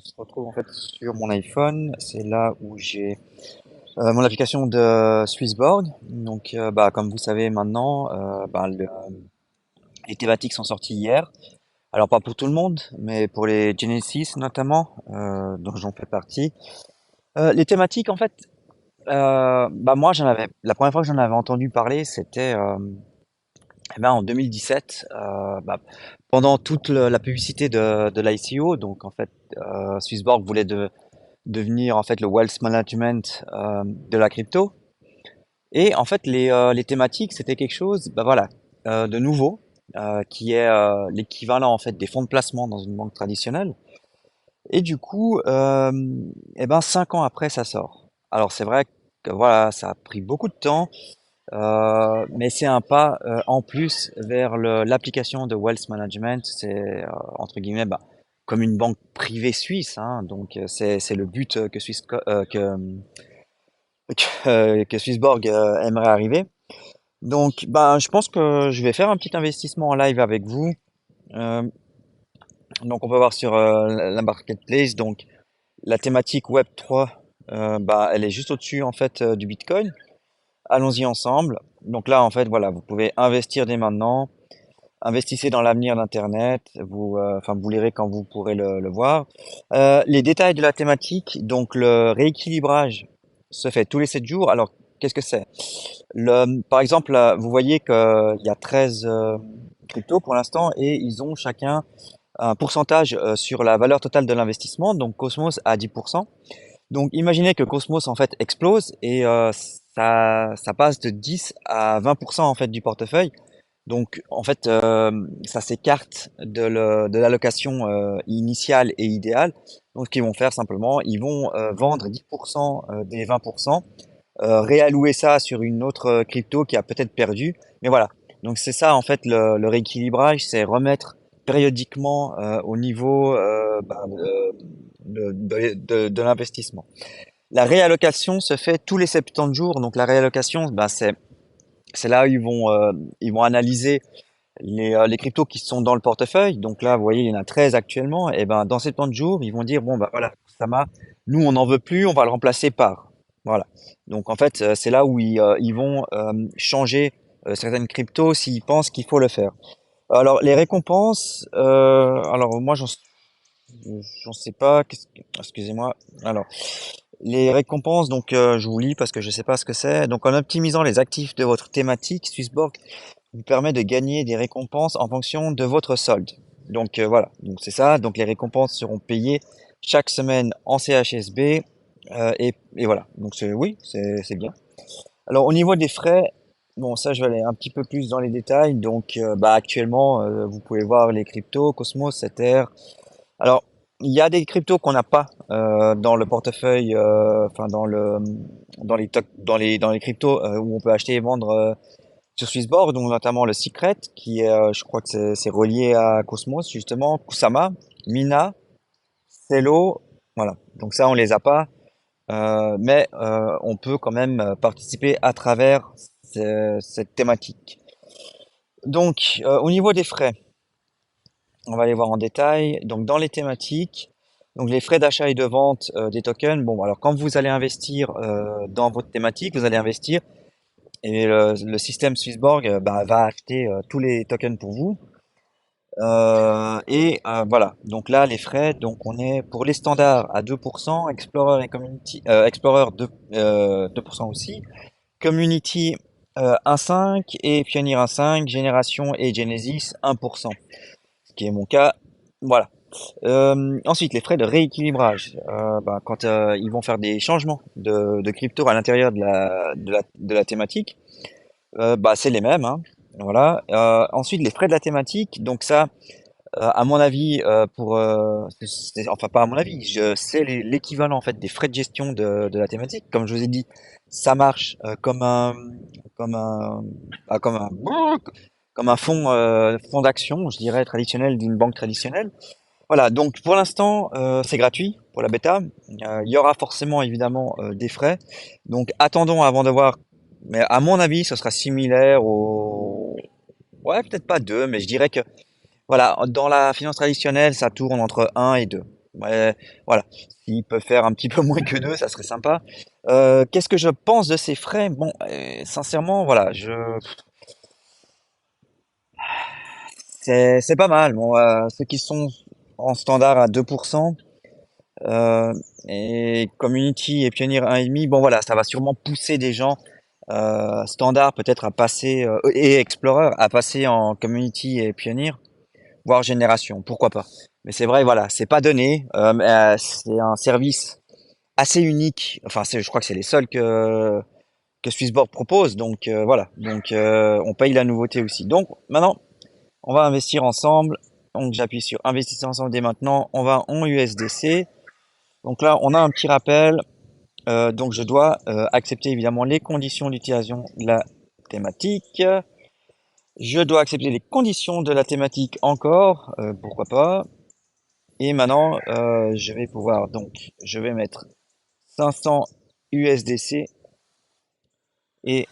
se retrouve en fait sur mon iPhone. C'est là où j'ai mon application de Swissborg. Donc, comme vous savez maintenant, les thématiques sont sorties hier. Alors pas pour tout le monde, mais pour les Genesis notamment, dont j'en fais partie. Les thématiques, en fait, moi la première fois que j'en avais entendu parler, c'était en 2017, pendant toute la publicité de l'ICO. Donc en fait, Swissborg voulait devenir en fait le wealth management de la crypto. Et en fait, les thématiques, c'était quelque chose, de nouveau, qui est l'équivalent en fait des fonds de placement dans une banque traditionnelle. Et du coup, 5 ans après, ça sort. Alors c'est vrai que voilà, ça a pris beaucoup de temps, mais c'est un pas en plus vers l'application de wealth management. C'est entre guillemets, comme une banque privée suisse, hein. Donc c'est le but que Swissborg aimerait arriver. Donc, je pense que je vais faire un petit investissement en live avec vous. Euh, donc, on peut voir sur la marketplace. Donc, la thématique Web3, elle est juste au-dessus en fait du Bitcoin. Allons-y ensemble. Donc là, en fait, voilà, vous pouvez investir dès maintenant. Investissez dans l'avenir d'Internet. Vous lirez quand vous pourrez le voir. Les détails de la thématique. Donc, le rééquilibrage se fait tous les 7 jours. Alors, qu'est-ce que c'est? Par exemple, là, vous voyez qu'il y a 13 cryptos pour l'instant et ils ont chacun un pourcentage sur la valeur totale de l'investissement. Donc Cosmos à 10%. Donc imaginez que Cosmos en fait explose et ça passe de 10 à 20% en fait du portefeuille. Donc en fait ça s'écarte de l'allocation initiale et idéale. Donc ce qu'ils vont faire simplement, ils vont vendre 10% des 20%, réallouer ça sur une autre crypto qui a peut-être perdu. Mais voilà. Donc c'est ça en fait le rééquilibrage, c'est remettre périodiquement au niveau de l'investissement. La réallocation se fait tous les 70 jours. Donc la réallocation, c'est là où ils vont analyser les cryptos qui sont dans le portefeuille. Donc là, vous voyez, il y en a 13 actuellement. Et ben dans 70 jours, ils vont dire bon voilà, nous on n'en veut plus, on va le remplacer par. Voilà. Donc en fait, c'est là où ils vont changer certaines cryptos s'ils pensent qu'il faut le faire. Alors les récompenses, alors moi j'en sais pas. Excusez-moi. Alors les récompenses, donc je vous lis parce que je sais pas ce que c'est. Donc en optimisant les actifs de votre thématique, Swissborg vous permet de gagner des récompenses en fonction de votre solde. Donc voilà, donc c'est ça. Donc les récompenses seront payées chaque semaine en CHSB et voilà. Donc oui, c'est bien. Alors au niveau des frais, bon ça je vais aller un petit peu plus dans les détails. Donc actuellement vous pouvez voir les cryptos, Cosmos, Ether. Alors il y a des cryptos qu'on n'a pas dans le portefeuille, dans les cryptos où on peut acheter et vendre sur Swissborg, donc notamment le Secret, qui est, je crois que c'est relié à Cosmos, justement, Kusama, Mina, Celo, voilà. Donc ça, on les a pas, mais on peut quand même participer à travers cette thématique. Donc, au niveau des frais, on va aller voir en détail. Donc, dans les thématiques, donc les frais d'achat et de vente des tokens. Bon, alors quand vous allez investir dans votre thématique, vous allez investir et le système Swissborg va acheter tous les tokens pour vous. Voilà. Donc là, les frais, donc on est pour les standards à 2%, Explorer et Community, Explorer 2% aussi, Community 1,5 et Pioneer 1,5, Génération et Genesis 1%, ce qui est mon cas. Voilà. Ensuite, les frais de rééquilibrage. Quand ils vont faire des changements de crypto à l'intérieur de la thématique, c'est les mêmes, hein. Voilà. Ensuite, les frais de la thématique. Donc ça, à mon avis, enfin pas à mon avis, c'est l'équivalent en fait des frais de gestion de la thématique. Comme je vous ai dit, ça marche comme un, ah, comme un fonds d'action, je dirais traditionnel d'une banque traditionnelle. Voilà. Donc pour l'instant, c'est gratuit pour la bêta. Il y aura forcément évidemment des frais. Donc attendons avant de voir. Mais à mon avis, ce sera similaire au, ouais, peut-être pas 2, mais je dirais que voilà, dans la finance traditionnelle, ça tourne entre 1 et 2. Ouais, voilà. S'il peut faire un petit peu moins que 2, ça serait sympa. Qu'est-ce que je pense de ces frais? Bon, sincèrement, voilà, c'est pas mal. Bon, ceux qui sont en standard à 2%, euh, et Community et Pioneer 1,5, bon voilà, ça va sûrement pousser des gens standard peut-être à passer, et Explorer à passer en Community et Pioneer, voire Génération, pourquoi pas. Mais c'est vrai, voilà, c'est pas donné. Mais, c'est un service assez unique. Enfin, je crois que c'est les seuls que Swissborg propose. Donc voilà. Donc on paye la nouveauté aussi. Donc maintenant, on va investir ensemble. Donc j'appuie sur investir ensemble dès maintenant. On va en USDC. Donc là, on a un petit rappel. Donc je dois accepter évidemment les conditions d'utilisation de la thématique. Je dois accepter les conditions de la thématique encore. Pourquoi pas. Et maintenant, je vais pouvoir donc, je vais mettre 500 USDC et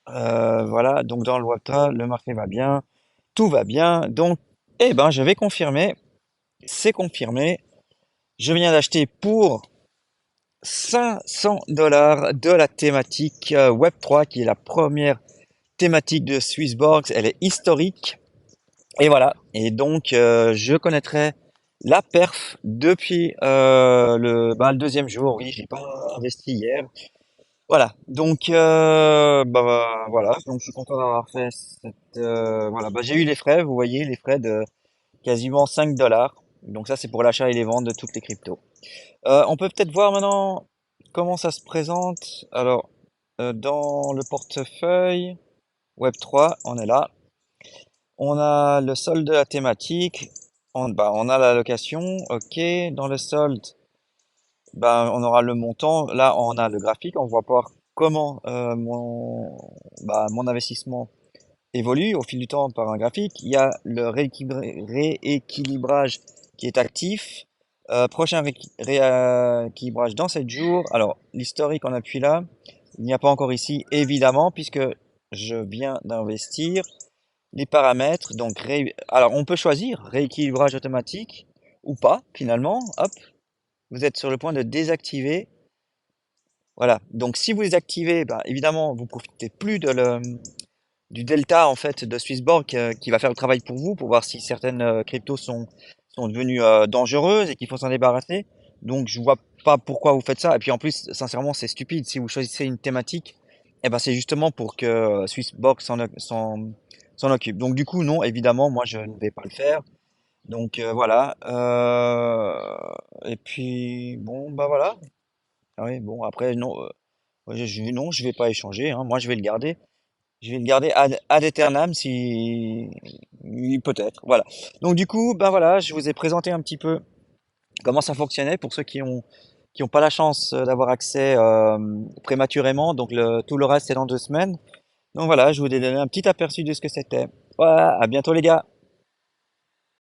voilà. Donc dans le Wapta, le marché va bien, tout va bien. Donc, eh ben, je vais confirmer. C'est confirmé. Je viens d'acheter pour 500 dollars de la thématique Web3, qui est la première thématique de Swissborg. Elle est historique. Et voilà. Et donc, je connaîtrai la perf depuis le deuxième jour. Oui, je n'ai pas investi hier. Voilà. Donc, voilà. Donc, je suis content d'avoir fait voilà. Bah, j'ai eu les frais. Vous voyez, les frais de quasiment 5 dollars. Donc, ça, c'est pour l'achat et les ventes de toutes les cryptos. On peut peut-être voir maintenant comment ça se présente. Alors, dans le portefeuille Web3, on est là. On a le solde de la thématique. On a l'allocation. OK. Dans le solde, on aura le montant. Là, on a le graphique. On va voir comment mon investissement évolue au fil du temps par un graphique. Il y a le rééquilibrage qui est actif. Prochain rééquilibrage dans 7 jours. Alors, l'historique, on appuie là. Il n'y a pas encore ici, évidemment, puisque je viens d'investir. Les paramètres, donc alors on peut choisir rééquilibrage automatique ou pas, finalement. Hop, vous êtes sur le point de désactiver. Voilà. Donc si vous désactivez, évidemment, vous profitez plus du delta en fait de Swissborg qui va faire le travail pour voir si certaines cryptos sont devenues dangereuses et qu'il faut s'en débarrasser. Donc je vois pas pourquoi vous faites ça. Et puis en plus, sincèrement, c'est stupide. Si vous choisissez une thématique, eh ben c'est justement pour que Swissborg s'en occupe. Donc du coup, non, évidemment, moi je ne vais pas le faire. Donc voilà. Et puis bon, bah voilà. Ah oui, bon après non, non, je vais pas échanger. Hein. Moi je vais le garder. Je vais le garder ad aeternam si peut-être. Voilà. Donc du coup, ben voilà, je vous ai présenté un petit peu comment ça fonctionnait pour ceux qui ont pas la chance d'avoir accès prématurément. Donc tout le reste c'est dans 2 semaines. Donc voilà, je vous ai donné un petit aperçu de ce que c'était. Voilà, à bientôt les gars.